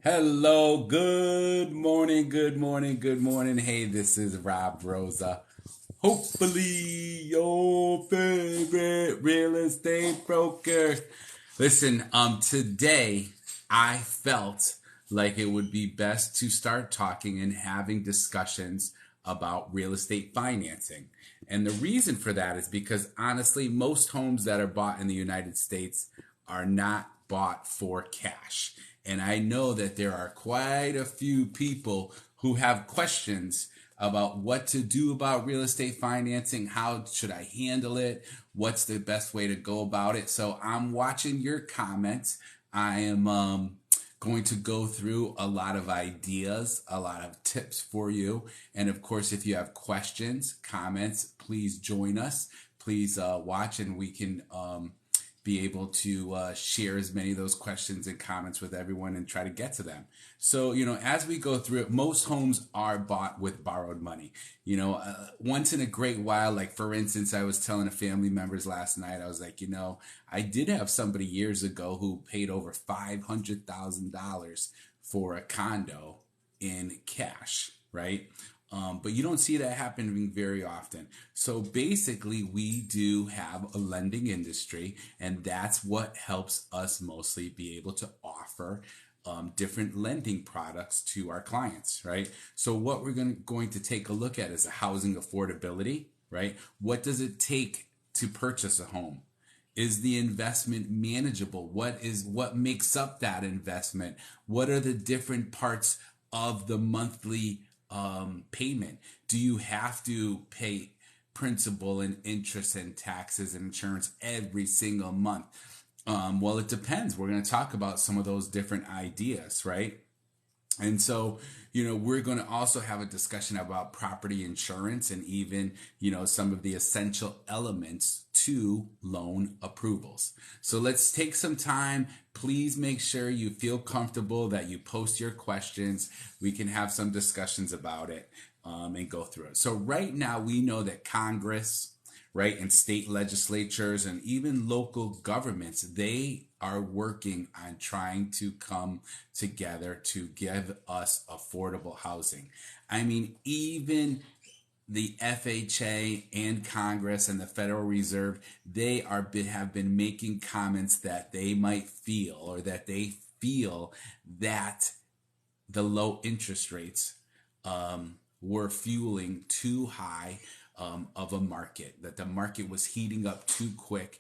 Hello, good morning, good morning, good morning. Hey, this is Rosa. Hopefully, your favorite real estate broker. Listen, today I felt like it would be best to start talking and having discussions about real estate financing. And the reason for that is because honestly, most homes that are bought in the United States are not bought for cash. And I know that there are quite a few people who have questions about what to do about real estate financing. How should I handle it? What's the best way to go about it? So I'm watching your comments. I am going to go through a lot of ideas, a lot of tips for you. And of course, if you have questions, comments, please join us. Please watch and we can be able to share as many of those questions and comments with everyone and try to get to them. So, as we go through it, most homes are bought with borrowed money. Once in a great while, like for instance, I was telling a family members last night, I was like, I did have somebody years ago who paid over $500,000 for a condo in cash, right? But you don't see that happening very often. So basically, we do have a lending industry, and that's what helps us mostly be able to offer different lending products to our clients, right? So what we're going to take a look at is the housing affordability, right? What does it take to purchase a home? Is the investment manageable? What makes up that investment? What are the different parts of the monthly payment? Do you have to pay principal and interest and taxes and insurance every single month? Well, it depends. We're going to talk about some of those different ideas, right? And so, we're going to also have a discussion about property insurance and even, some of the essential elements to loan approvals. So let's take some time. Please make sure you feel comfortable, that you post your questions. We can have some discussions about it and go through it. So right now we know that Congress, right, and state legislatures and even local governments, they are working on trying to come together to give us affordable housing. I mean, even the FHA and Congress and the Federal Reserve, they have been making comments that they might feel, or that they feel that the low interest rates were fueling too high of a market, that the market was heating up too quick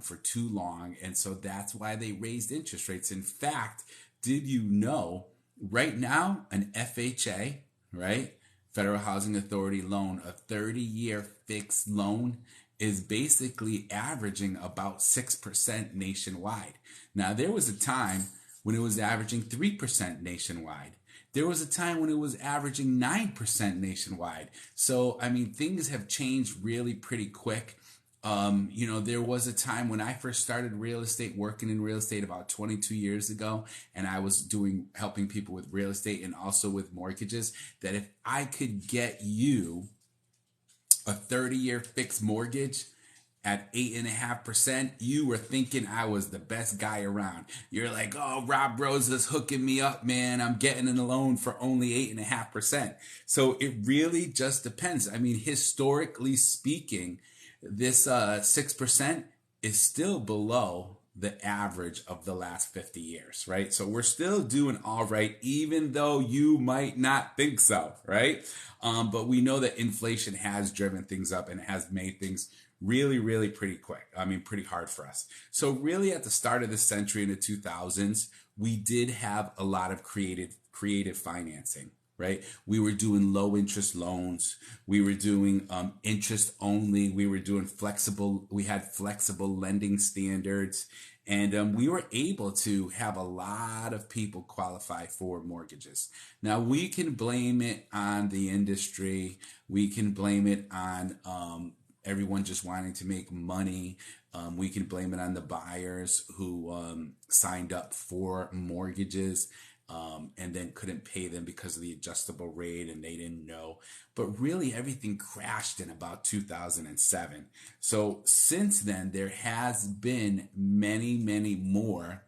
for too long. And so that's why they raised interest rates. In fact, did you know right now an FHA, right? Federal Housing Authority loan, a 30-year fixed loan is basically averaging about 6% nationwide. Now, there was a time when it was averaging 3% nationwide. There was a time when it was averaging 9% nationwide. So, I mean, things have changed really pretty quick. There was a time when I first started working in real estate about 22 years ago, and I was helping people with real estate and also with mortgages, that if I could get you a 30-year fixed mortgage at 8.5%, you were thinking I was the best guy around. You're like, oh, Rosa's hooking me up, man. I'm getting a loan for only 8.5%. So it really just depends. I mean, historically speaking, this 6% is still below the average of the last 50 years, right? So we're still doing all right, even though you might not think so, right? But we know that inflation has driven things up and has made things really, really pretty quick. I mean, pretty hard for us. So really at the start of the century in the 2000s, we did have a lot of creative financing, right? We were doing low interest loans. We were doing interest only. We had flexible lending standards. And we were able to have a lot of people qualify for mortgages. Now, we can blame it on the industry. We can blame it on everyone just wanting to make money. We can blame it on the buyers who signed up for mortgages and then couldn't pay them because of the adjustable rate and they didn't know. But really, everything crashed in about 2007. So since then, there has been many, many more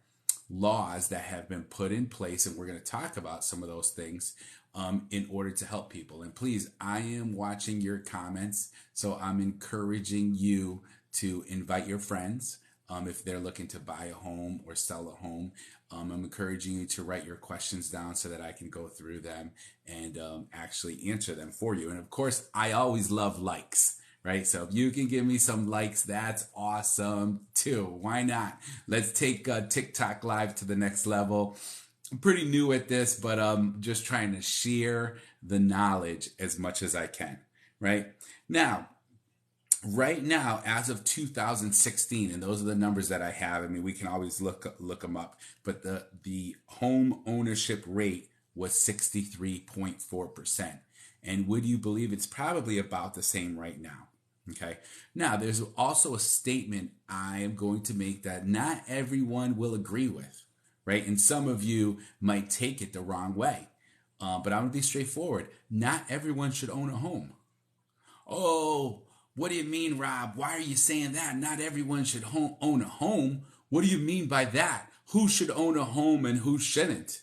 laws that have been put in place, and we're going to talk about some of those things in order to help people. And please, I am watching your comments, so I'm encouraging you to invite your friends if they're looking to buy a home or sell a home. I'm encouraging you to write your questions down so that I can go through them and actually answer them for you. And of course, I always love likes, right? So if you can give me some likes, that's awesome too. Why not? Let's take TikTok Live to the next level. I'm pretty new at this, but just trying to share the knowledge as much as I can, right? Now, right now, as of 2016, and those are the numbers that I have. I mean, we can always look them up, but the home ownership rate was 63.4%. And would you believe it's probably about the same right now? Okay. Now, there's also a statement I am going to make that not everyone will agree with, right? And some of you might take it the wrong way. But I'm going to be straightforward. Not everyone should own a home. Oh, what do you mean, Rob? Why are you saying that? Not everyone should own a home. What do you mean by that? Who should own a home and who shouldn't?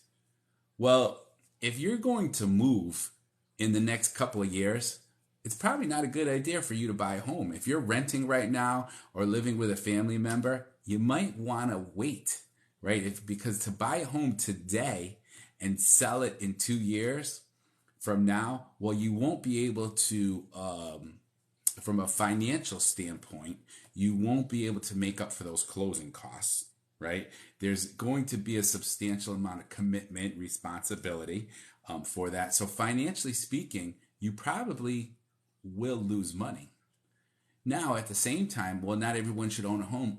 Well, if you're going to move in the next couple of years, it's probably not a good idea for you to buy a home. If you're renting right now or living with a family member, you might want to wait, right? Because to buy a home today and sell it in 2 years from now, well, you won't be able to, from a financial standpoint, you won't be able to make up for those closing costs, right? There's going to be a substantial amount of commitment, responsibility for that. So financially speaking, you probably will lose money. Now, at the same time, well, not everyone should own a home.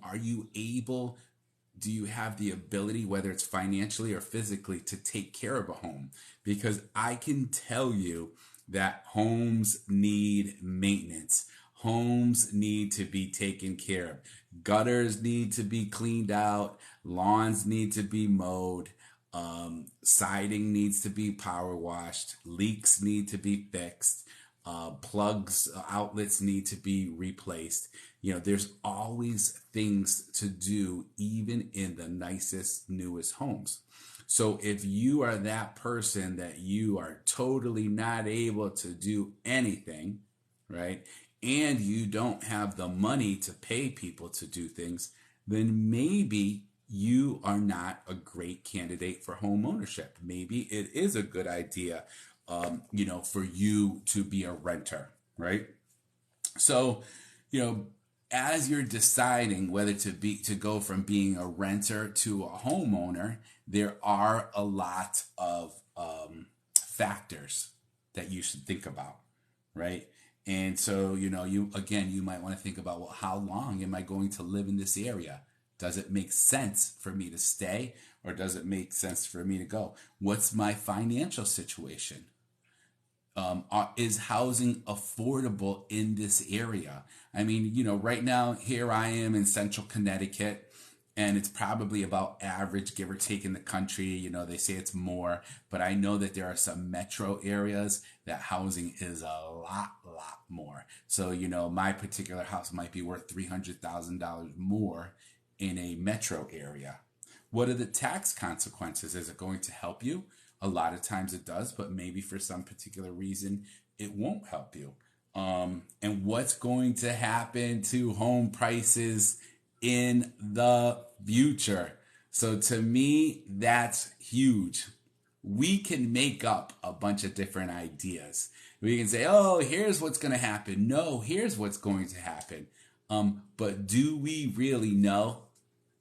Do you have the ability, whether it's financially or physically, to take care of a home? Because I can tell you that homes need maintenance. Homes need to be taken care of. Gutters need to be cleaned out. Lawns need to be mowed. Siding needs to be power washed. Leaks need to be fixed. Plugs, outlets need to be replaced. There's always things to do, even in the nicest, newest homes. So if you are that person that you are totally not able to do anything, right, and you don't have the money to pay people to do things, then maybe you are not a great candidate for home ownership. Maybe it is a good idea, for you to be a renter, right? So, as you're deciding whether to go from being a renter to a homeowner, there are a lot of factors that you should think about, right? And so, you might want to think about, well, how long am I going to live in this area? Does it make sense for me to stay, or does it make sense for me to go? What's my financial situation? Is housing affordable in this area? I mean, right now, here I am in central Connecticut, and it's probably about average, give or take, in the country. They say it's more, but I know that there are some metro areas that housing is a lot more. So, my particular house might be worth $300,000 more in a metro area. What are the tax consequences? Is it going to help you? A lot of times it does, but maybe for some particular reason, it won't help you. And what's going to happen to home prices in the future? So to me, that's huge. We can make up a bunch of different ideas. We can say, oh, here's what's going to happen. No, here's what's going to happen. But do we really know?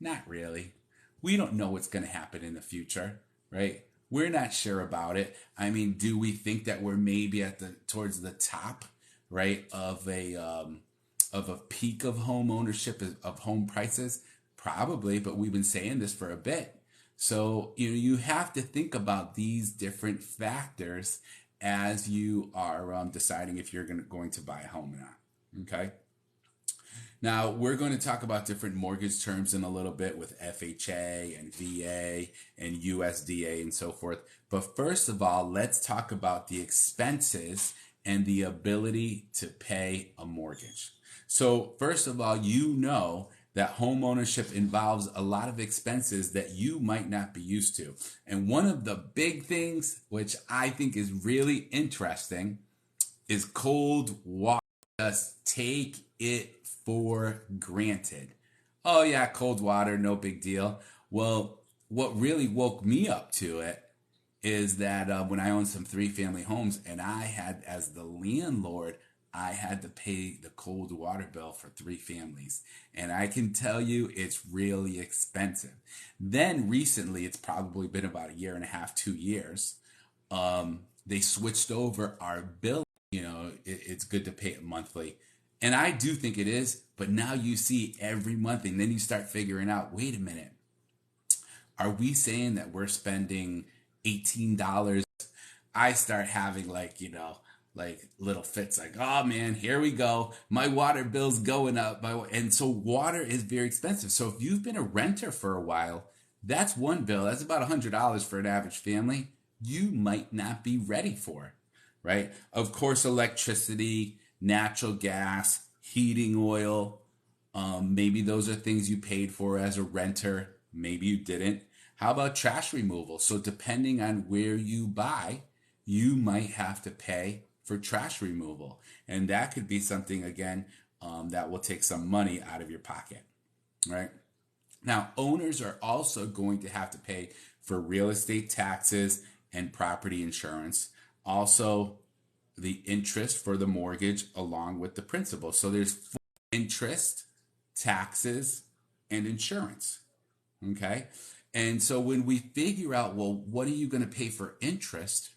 Not really. We don't know what's going to happen in the future, right? We're not sure about it. I mean, do we think that we're maybe towards the top, right, of a peak of home ownership, of home prices? Probably, but we've been saying this for a bit. So, you have to think about these different factors as you are deciding if you're going to buy a home or not. Okay. Now, we're going to talk about different mortgage terms in a little bit with FHA and VA and USDA and so forth. But first of all, let's talk about the expenses and the ability to pay a mortgage. So first of all, that home ownership involves a lot of expenses that you might not be used to. And one of the big things, which I think is really interesting, is cold water. Just take it for granted. Oh yeah, cold water, no big deal. Well, what really woke me up to it is that when I owned some 3-family homes and I had, as the landlord, I had to pay the cold water bill for 3 families. And I can tell you it's really expensive. Then recently, it's probably been about a year and a half, 2 years, they switched over our bill. It's good to pay it monthly. And I do think it is, but now you see every month and then you start figuring out, wait a minute, are we saying that we're spending $18? I start having like little fits like, oh man, here we go. My water bill's going up. And so water is very expensive. So if you've been a renter for a while, that's one bill. That's about $100 for an average family. You might not be ready for, right? Of course, electricity, natural gas, heating oil. Maybe those are things you paid for as a renter. Maybe you didn't. How about trash removal? So depending on where you buy, you might have to pay for trash removal. And that could be something, again, that will take some money out of your pocket, right? Now, owners are also going to have to pay for real estate taxes and property insurance. Also, the interest for the mortgage along with the principal. So there's interest, taxes, and insurance, okay? And so when we figure out, well, what are you going to pay for interest?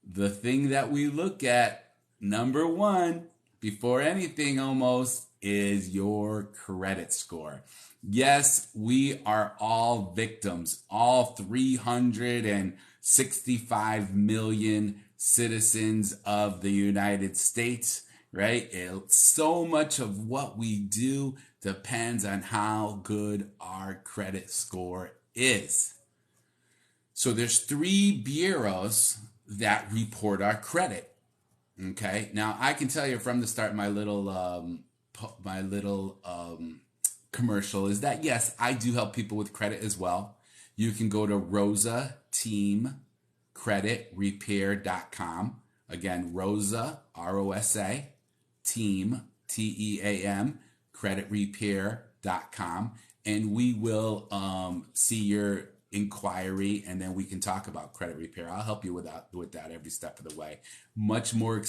The thing that we look at, number one, before anything almost, is your credit score. Yes, we are all victims, all 365 million citizens of the United States, right? So much of what we do depends on how good our credit score is. So there's 3 bureaus that report our credit. Okay. Now I can tell you from the start, my little commercial is that yes, I do help people with credit as well. You can go to Rosa Team creditrepair.com. Again, Rosa, ROSA, team, TEAM, creditrepair.com. And we will see your inquiry and then we can talk about credit repair. I'll help you with that every step of the way. Much more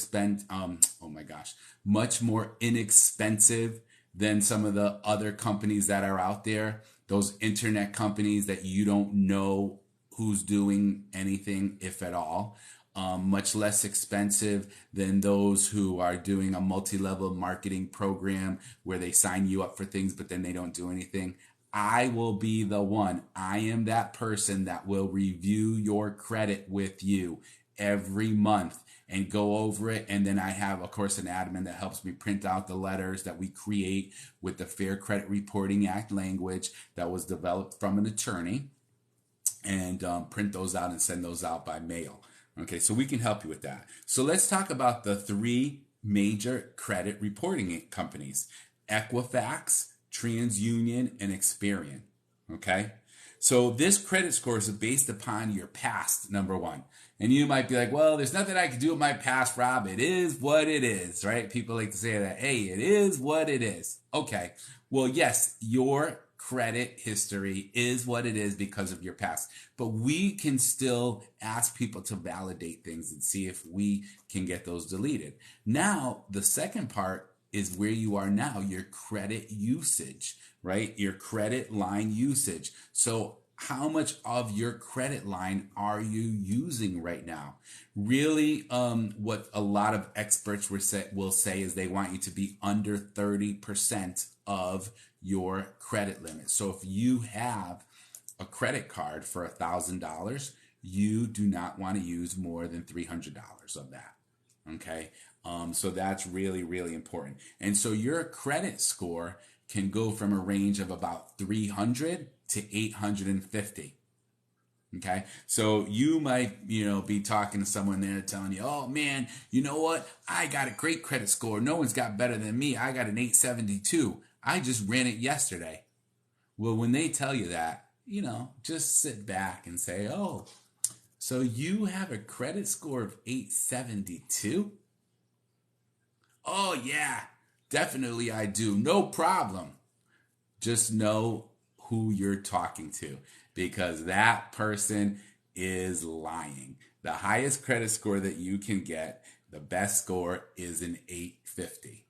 much more inexpensive than some of the other companies that are out there. Those internet companies that you don't know who's doing anything, if at all. Much less expensive than those who are doing a multi-level marketing program where they sign you up for things, but then they don't do anything. I will be the one. I am that person that will review your credit with you every month and go over it. And then I have, of course, an admin that helps me print out the letters that we create with the Fair Credit Reporting Act language that was developed from an attorney, and print those out and send those out by mail. Okay, so we can help you with that. So let's talk about the 3 major credit reporting companies: Equifax, TransUnion, and Experian. Okay, so this credit score is based upon your past, number one. And you might be like, well, there's nothing I can do with my past, Rob. It is what it is, right? People like to say that, hey, it is what it is. Okay, well, yes, your credit history is what it is because of your past. But we can still ask people to validate things and see if we can get those deleted. Now, the second part is where you are now, your credit usage, right? Your credit line usage. So how much of your credit line are you using right now? Really, what a lot of experts will say is they want you to be under 30% of your credit limit. So if you have a credit card for $1,000, you do not want to use more than $300 of that. Okay. So that's really, really important. And so your credit score can go from a range of about 300 to 850. Okay. So you might, be talking to someone there telling you, oh man, you know what? I got a great credit score. No one's got better than me. I got an 872. I just ran it yesterday. Well, when they tell you that, just sit back and say, oh, so you have a credit score of 872? Oh, yeah, definitely I do. No problem. Just know who you're talking to, because that person is lying. The highest credit score that you can get, the best score is an 850.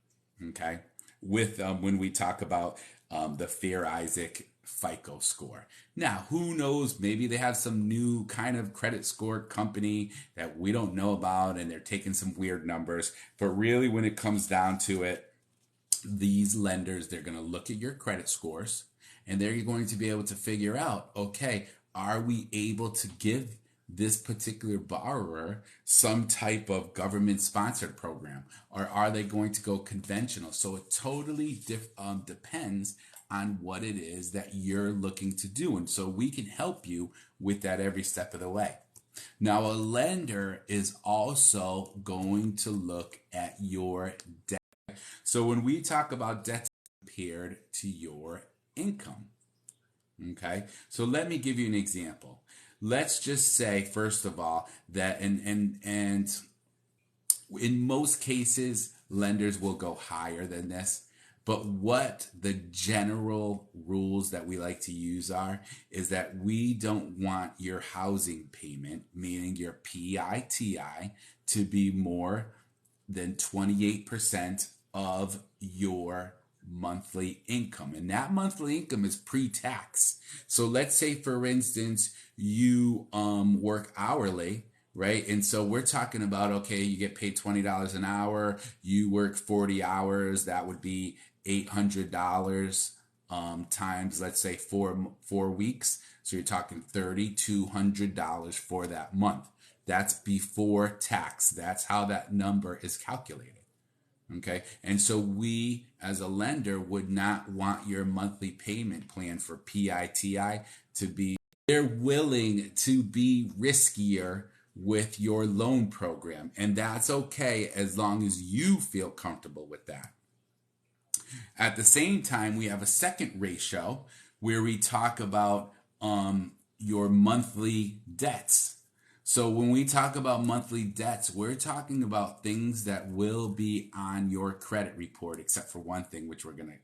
Okay. With when we talk about the Fair Isaac FICO score. Now, who knows? Maybe they have some new kind of credit score company that we don't know about and they're taking some weird numbers. But really, when it comes down to it, these lenders, they're going to look at your credit scores and they're going to be able to figure out, okay, are we able to give this particular borrower some type of government sponsored program, or are they going to go conventional? So it totally depends on what it is that you're looking to do. And so we can help you with that every step of the way. Now, a lender is also going to look at your debt. So when we talk about debt compared to your income, okay? So let me give you an example. Let's just say, first of all, that and in most cases, lenders will go higher than this. But what the general rules that we like to use is that we don't want your housing payment, meaning your PITI, to be more than 28% of your monthly income. And that monthly income is pre-tax. So let's say, for instance, you work hourly, right? And so we're talking about, okay, you get paid $20 an hour, you work 40 hours, that would be $800 times, let's say, four weeks. So you're talking $3,200 for that month. That's before tax. That's how that number is calculated. Okay. And so we, as a lender, would not want your monthly payment plan for PITI to be, they're willing to be riskier with your loan program. And that's okay as long as you feel comfortable with that. At the same time, we have a second ratio where we talk about your monthly debts. So when we talk about monthly debts, we're talking about things that will be on your credit report, except for one thing, which we're gonna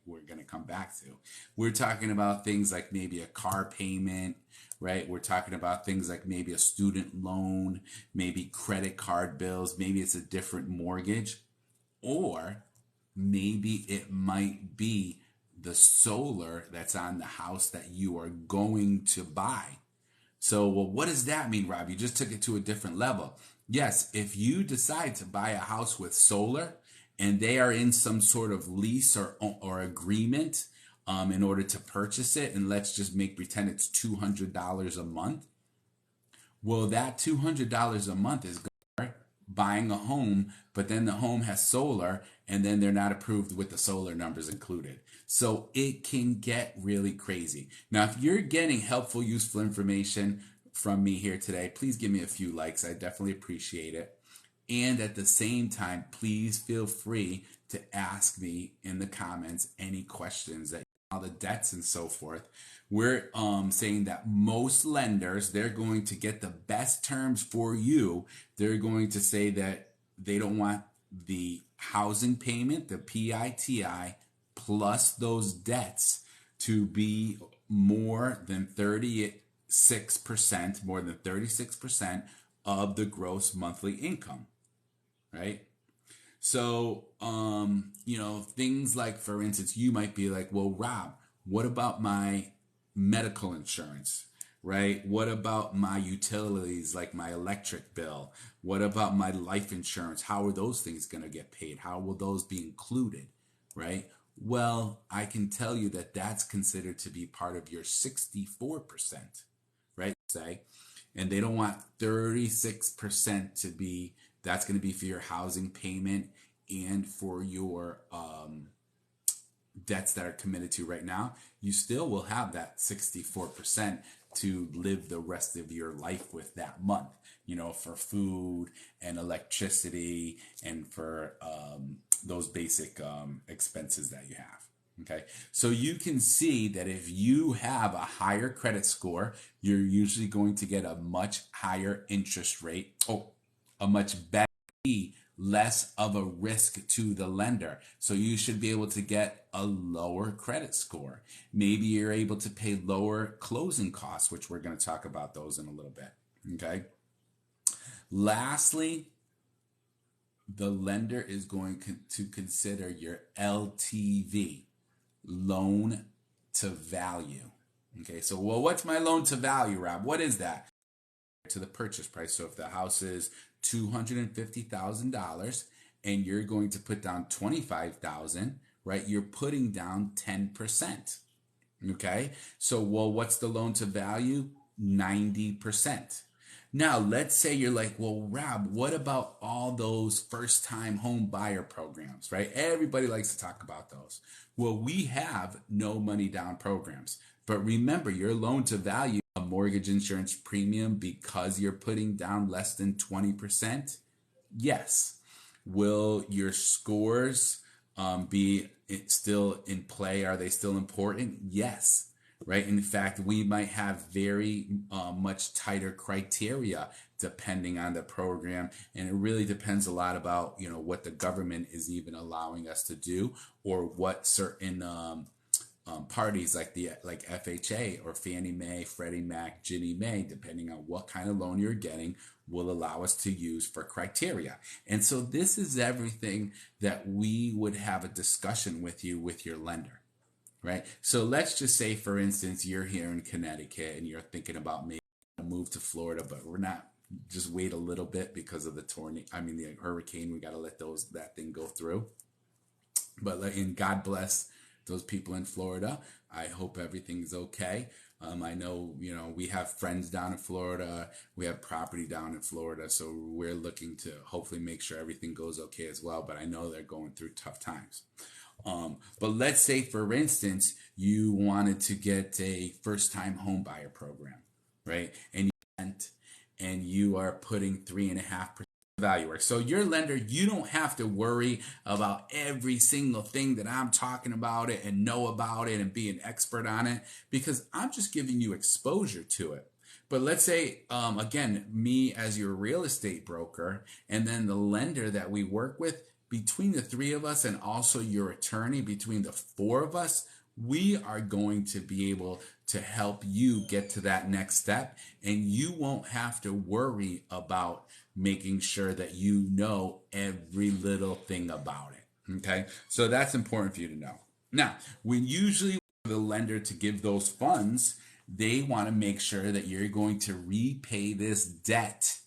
come back to. We're talking about things like maybe a car payment, right? We're talking about things like maybe a student loan, maybe credit card bills, maybe it's a different mortgage, or maybe it might be the solar that's on the house that you are going to buy. So, well, what does that mean, Rob? You just took it to a different level. Yes, if you decide to buy a house with solar and they are in some sort of lease or agreement in order to purchase it, and let's just pretend it's $200 a month. Well, that $200 a month is buying a home, but then the home has solar and then they're not approved with the solar numbers included. So it can get really crazy. Now, if you're getting helpful, useful information from me here today, please give me a few likes. I definitely appreciate it. And at the same time, please feel free to ask me in the comments any questions that all the debts and so forth. We're saying that most lenders, they're going to get the best terms for you. They're going to say that they don't want the housing payment, the PITI, plus those debts to be more than 36% of the gross monthly income, right? So, things like, for instance, you might be like, well, Rob, what about my medical insurance, right? What about my utilities, like my electric bill? What about my life insurance? How are those things going to get paid? How will those be included, right? Well, I can tell you that that's considered to be part of your 64%, right? Say, and they don't want 36% to be, that's going to be for your housing payment and for your debts that are committed to right now. You still will have that 64% to live the rest of your life with that month, for food and electricity and for those basic expenses that you have. Okay, so you can see that if you have a higher credit score, you're usually going to get a much higher interest rate, a much better fee, less of a risk to the lender. So you should be able to get a lower credit score. Maybe you're able to pay lower closing costs, which we're going to talk about those in a little bit. Okay. Lastly, the lender is going to consider your LTV, loan to value. Okay, so what's my loan to value, Rob? What is that? To the purchase price. So if the house is $250,000 and you're going to put down $25,000, right? You're putting down 10%. Okay, so what's the loan to value? 90%. Now, let's say you're like, well, Rob, what about all those first-time home buyer programs, right? Everybody likes to talk about those. Well, we have no money down programs. But remember, your loan to value, a mortgage insurance premium, because you're putting down less than 20%? Yes. Will your scores be still in play? Are they still important? Yes. Right. In fact, we might have very much tighter criteria depending on the program. And it really depends a lot about, what the government is even allowing us to do, or what certain parties like FHA or Fannie Mae, Freddie Mac, Ginnie Mae, depending on what kind of loan you're getting, will allow us to use for criteria. And so this is everything that we would have a discussion with you with your lender. Right. So let's just say, for instance, you're here in Connecticut and you're thinking about maybe move to Florida, but we're not. Just wait a little bit because of the the hurricane. We got to let that thing go through. But and God bless those people in Florida. I hope everything's okay. I know, we have friends down in Florida. We have property down in Florida. So we're looking to hopefully make sure everything goes okay as well. But I know they're going through tough times. But let's say, for instance, you wanted to get a first-time home buyer program, right? And you are putting 3.5% value work. So your lender, you don't have to worry about every single thing that I'm talking about it and know about it and be an expert on it, because I'm just giving you exposure to it. But let's say, again, me as your real estate broker, and then the lender that we work with, between the three of us and also your attorney, between the four of us, we are going to be able to help you get to that next step. And you won't have to worry about making sure that you know every little thing about it. Okay. So that's important for you to know. Now, when usually the lender to give those funds, they want to make sure that you're going to repay this debt,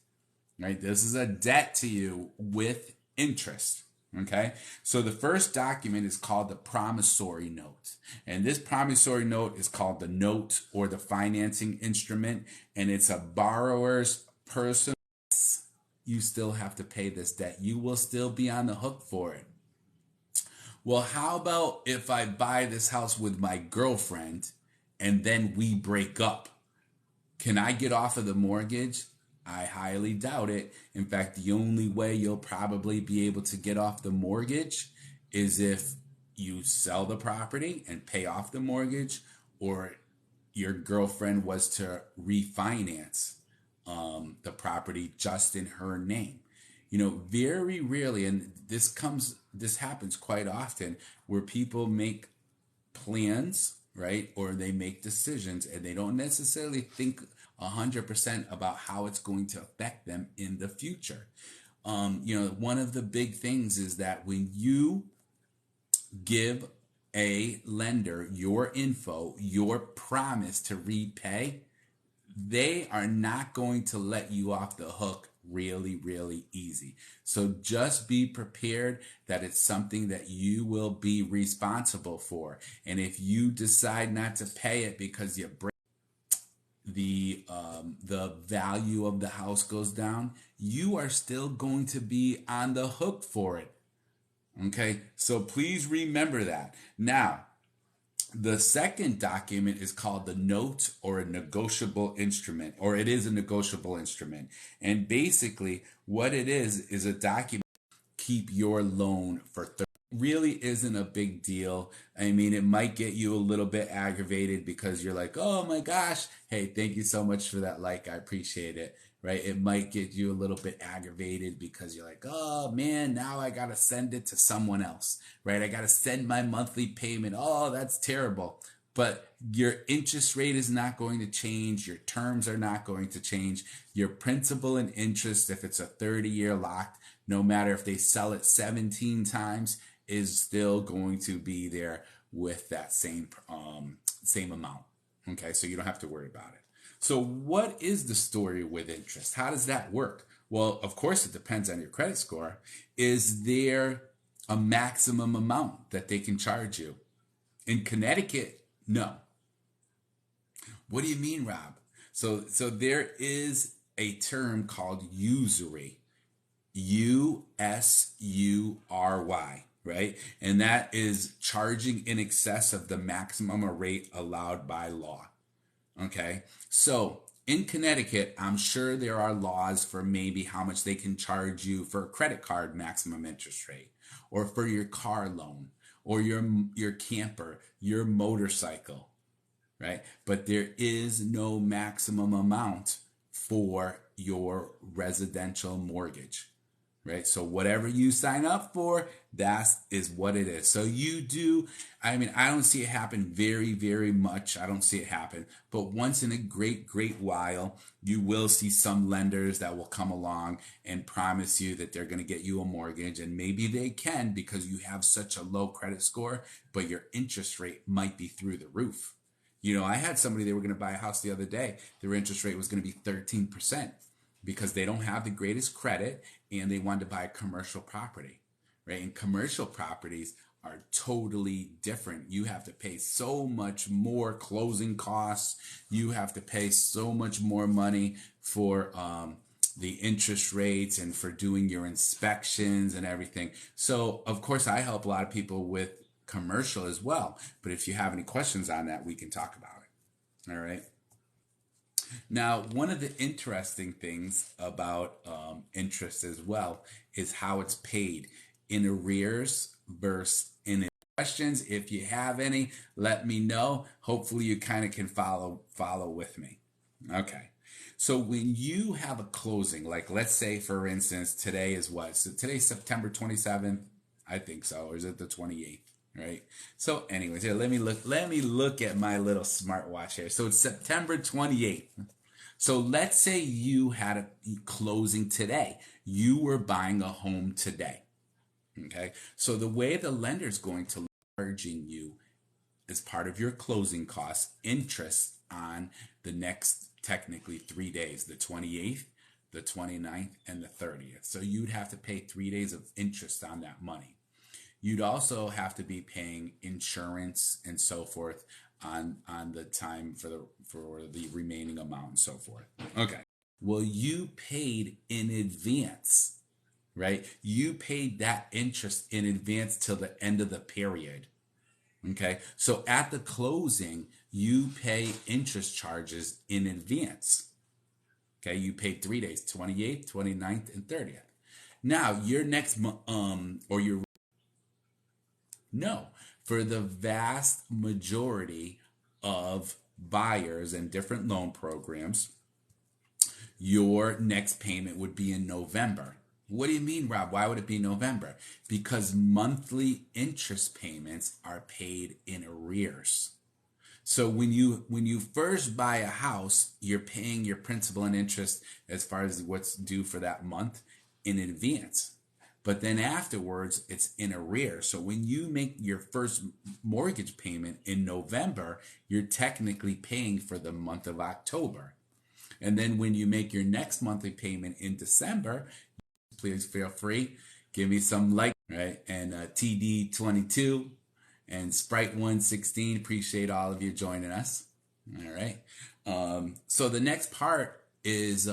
right? This is a debt to you with interest. Okay, so the first document is called the Promissory Note. And this Promissory Note is called the note or the financing instrument. And it's a borrower's personal. You still have to pay this debt. You will still be on the hook for it. Well, how about if I buy this house with my girlfriend and then we break up? Can I get off of the mortgage? I highly doubt it. In fact, the only way you'll probably be able to get off the mortgage is if you sell the property and pay off the mortgage, or your girlfriend was to refinance the property just in her name. Very rarely, and this happens quite often, where people make plans, right? Or they make decisions and they don't necessarily think 100% about how it's going to affect them in the future. One of the big things is that when you give a lender your info, your promise to repay, they are not going to let you off the hook really, really easy. So just be prepared that it's something that you will be responsible for. And if you decide not to pay it because you break the value of the house goes down, you are still going to be on the hook for it. Okay, so please remember that. Now, the second document is called the note or a negotiable instrument, or it is a negotiable instrument. And basically what it is a document to keep your loan for 30 really isn't a big deal. I mean, it might get you a little bit aggravated because you're like, oh my gosh, hey, thank you so much for that like, I appreciate it. Right? It might get you a little bit aggravated because you're like, oh man, now I got to send it to someone else, right? I got to send my monthly payment. Oh, that's terrible. But your interest rate is not going to change. Your terms are not going to change. Your principal and interest, if it's a 30-year locked, no matter if they sell it 17 times, is still going to be there with that same amount. Okay, so you don't have to worry about it. So what is the story with interest? How does that work? Well, of course, it depends on your credit score. Is there a maximum amount that they can charge you? In Connecticut, no. What do you mean, Rob? So there is a term called usury. Usury, right? And that is charging in excess of the maximum rate allowed by law. Okay, so in Connecticut, I'm sure there are laws for maybe how much they can charge you for a credit card maximum interest rate, or for your car loan, or your camper, your motorcycle, right? But there is no maximum amount for your residential mortgage. Right? So whatever you sign up for, that is what it is. So you do, I mean, I don't see it happen very, very much. I don't see it happen. But once in a great, great while, you will see some lenders that will come along and promise you that they're going to get you a mortgage. And maybe they can because you have such a low credit score, but your interest rate might be through the roof. You know, I had somebody, they were going to buy a house the other day. Their interest rate was going to be 13%. Because they don't have the greatest credit and they wanted to buy a commercial property, right? And commercial properties are totally different. You have to pay so much more closing costs. You have to pay so much more money for the interest rates and for doing your inspections and everything. So, of course, I help a lot of people with commercial as well. But if you have any questions on that, we can talk about it. All right. Now, one of the interesting things about interest as well is how it's paid in arrears versus in questions. If you have any, let me know. Hopefully you kind of can follow with me. Okay. So when you have a closing, like let's say for instance, today is what? So today's September 27th. I think so. Or is it the 28th? Right. So anyways, here, let me look at my little smartwatch here. So it's September 28th. So let's say you had a closing today. You were buying a home today. Okay. So the way the lender is going to charging you as part of your closing costs, interest on the next technically 3 days, the 28th, the 29th, and the 30th. So you'd have to pay 3 days of interest on that money. You'd also have to be paying insurance and so forth on the time for the remaining amount and so forth. Okay. Well, you paid in advance, right? You paid that interest in advance till the end of the period. Okay. So at the closing, you pay interest charges in advance. Okay. You paid 3 days, 28th, 29th, and 30th. Now your next or your no, for the vast majority of buyers and different loan programs, your next payment would be in November. What do you mean, Rob? Why would it be November? Because monthly interest payments are paid in arrears. So when you first buy a house, you're paying your principal and interest as far as what's due for that month in advance. But then afterwards, it's in arrears. So when you make your first mortgage payment in November, you're technically paying for the month of October. And then when you make your next monthly payment in December, please feel free, give me some like, right? And TD22 and Sprite116, appreciate all of you joining us. All right. So the next part is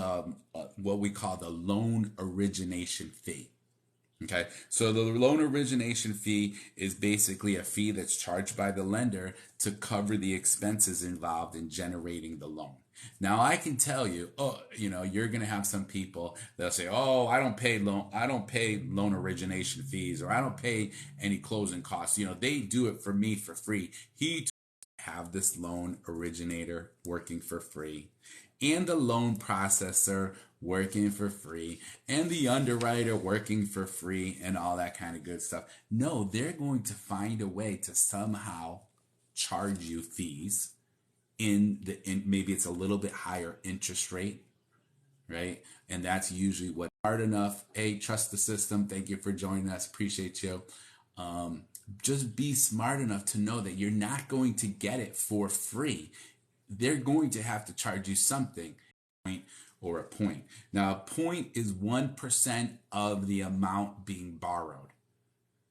what we call the loan origination fee. Okay, so the loan origination fee is basically a fee that's charged by the lender to cover the expenses involved in generating the loan. Now I can tell you, you're going to have some people that'll say, "Oh, I don't pay loan origination fees, or I don't pay any closing costs. They do it for me for free." He have this loan originator working for free, and the loan processor working for free, and the underwriter working for free, and all that kind of good stuff. No, they're going to find a way to somehow charge you fees in maybe it's a little bit higher interest rate, right? And that's usually what hard enough. Hey, trust the system. Thank you for joining us. Appreciate you. Just be smart enough to know that you're not going to get it for free. They're going to have to charge you something, point or a point. Now, a point is 1% of the amount being borrowed,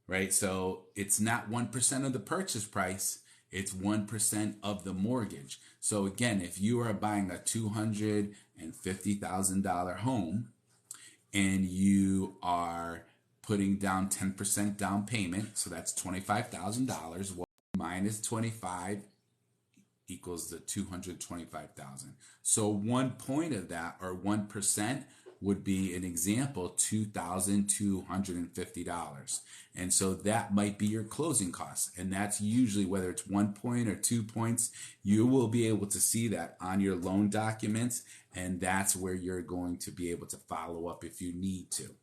right? So it's not 1% of the purchase price. It's 1% of the mortgage. So again, if you are buying a $250,000 home and you are putting down 10% down payment, so that's $25,000. Well, minus 25 equals the 225,000. So 1 point of that, or 1%, would be an example, $2,250. And so that might be your closing costs. And that's usually, whether it's 1 point or 2 points, you will be able to see that on your loan documents. And that's where you're going to be able to follow up if you need to.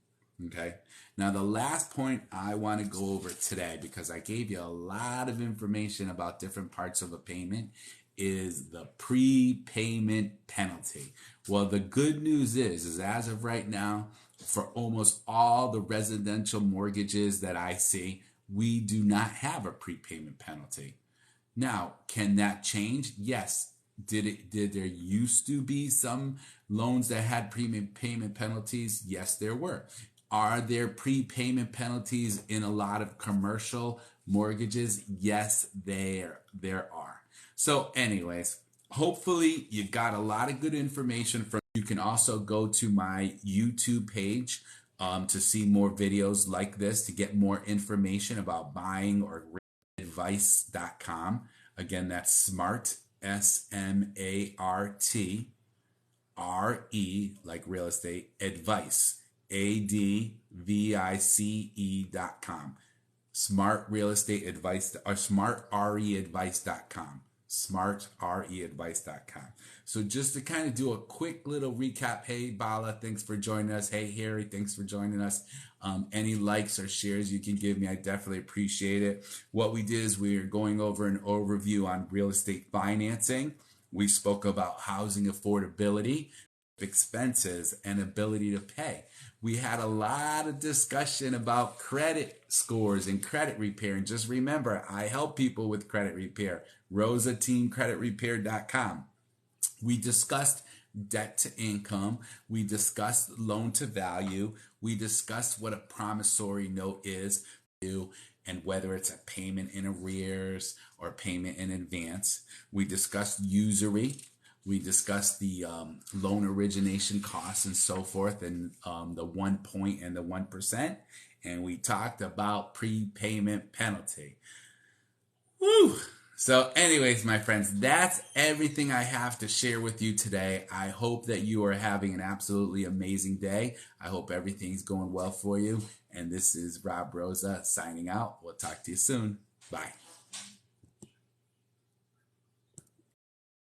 Okay. Now, the last point I want to go over today, because I gave you a lot of information about different parts of a payment, is the prepayment penalty. Well, the good news is as of right now, for almost all the residential mortgages that I see, we do not have a prepayment penalty. Now, can that change? Yes. Did there used to be some loans that had prepayment penalties? Yes, there were. Are there prepayment penalties in a lot of commercial mortgages? Yes, there are. So anyways, hopefully you got a lot of good information from. You can also go to my YouTube page to see more videos like this, to get more information about buying, or advice.com. Again, that's smart, SMARTRE, like real estate, advice, ADVICE.com. Smart real estate advice, or smartreadvice.com. smartreadvice.com. So just to kind of do a quick little recap. Hey, Bala, thanks for joining us. Hey, Harry, thanks for joining us. Any likes or shares you can give me, I definitely appreciate it. What we did is we are going over an overview on real estate financing. We spoke about housing affordability, expenses, and ability to pay. We had a lot of discussion about credit scores and credit repair. And just remember, I help people with credit repair. RosaTeamCreditRepair.com. We discussed debt to income. We discussed loan to value. We discussed what a promissory note is, and whether it's a payment in arrears or payment in advance. We discussed usury. We discussed the loan origination costs and so forth, and the 1 point and the 1%. And we talked about prepayment penalty. Woo! So anyways, my friends, that's everything I have to share with you today. I hope that you are having an absolutely amazing day. I hope everything's going well for you. And this is Rob Rosa signing out. We'll talk to you soon. Bye.